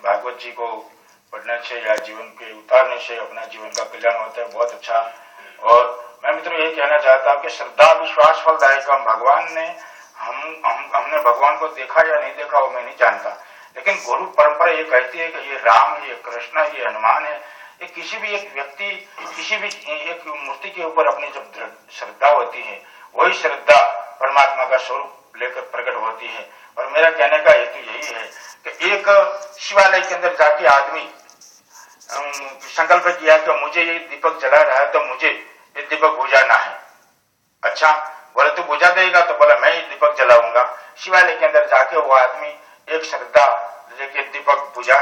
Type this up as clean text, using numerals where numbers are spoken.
भागवत जी को पढ़ने से या जीवन के उतारने से अपना जीवन का कल्याण होता है, बहुत अच्छा। और मैं मित्रों ये कहना चाहता हूँ कि श्रद्धा विश्वास फलदायक। भगवान ने हमने भगवान को देखा या नहीं देखा वो मैं नहीं जानता, लेकिन गुरु परंपरा ये कहती है कि ये राम है, ये कृष्ण है, ये हनुमान है, ये किसी भी एक व्यक्ति, किसी भी एक मूर्ति के ऊपर अपनी जब श्रद्धा होती है, वही श्रद्धा परमात्मा का स्वरूप लेकर प्रकट होती है। और मेरा कहने का हेतु यही है कि एक शिवालय के अंदर जाके आदमी संकल्प किया कि मुझे ये दीपक जला रहा है तो मुझे ये दीपक बुझाना है। अच्छा, बोले तू बुझा देगा? तो बोला मैं ये दीपक जलाऊंगा। शिवालय के अंदर जाके वो आदमी एक श्रद्धा लेके दीपक बुझा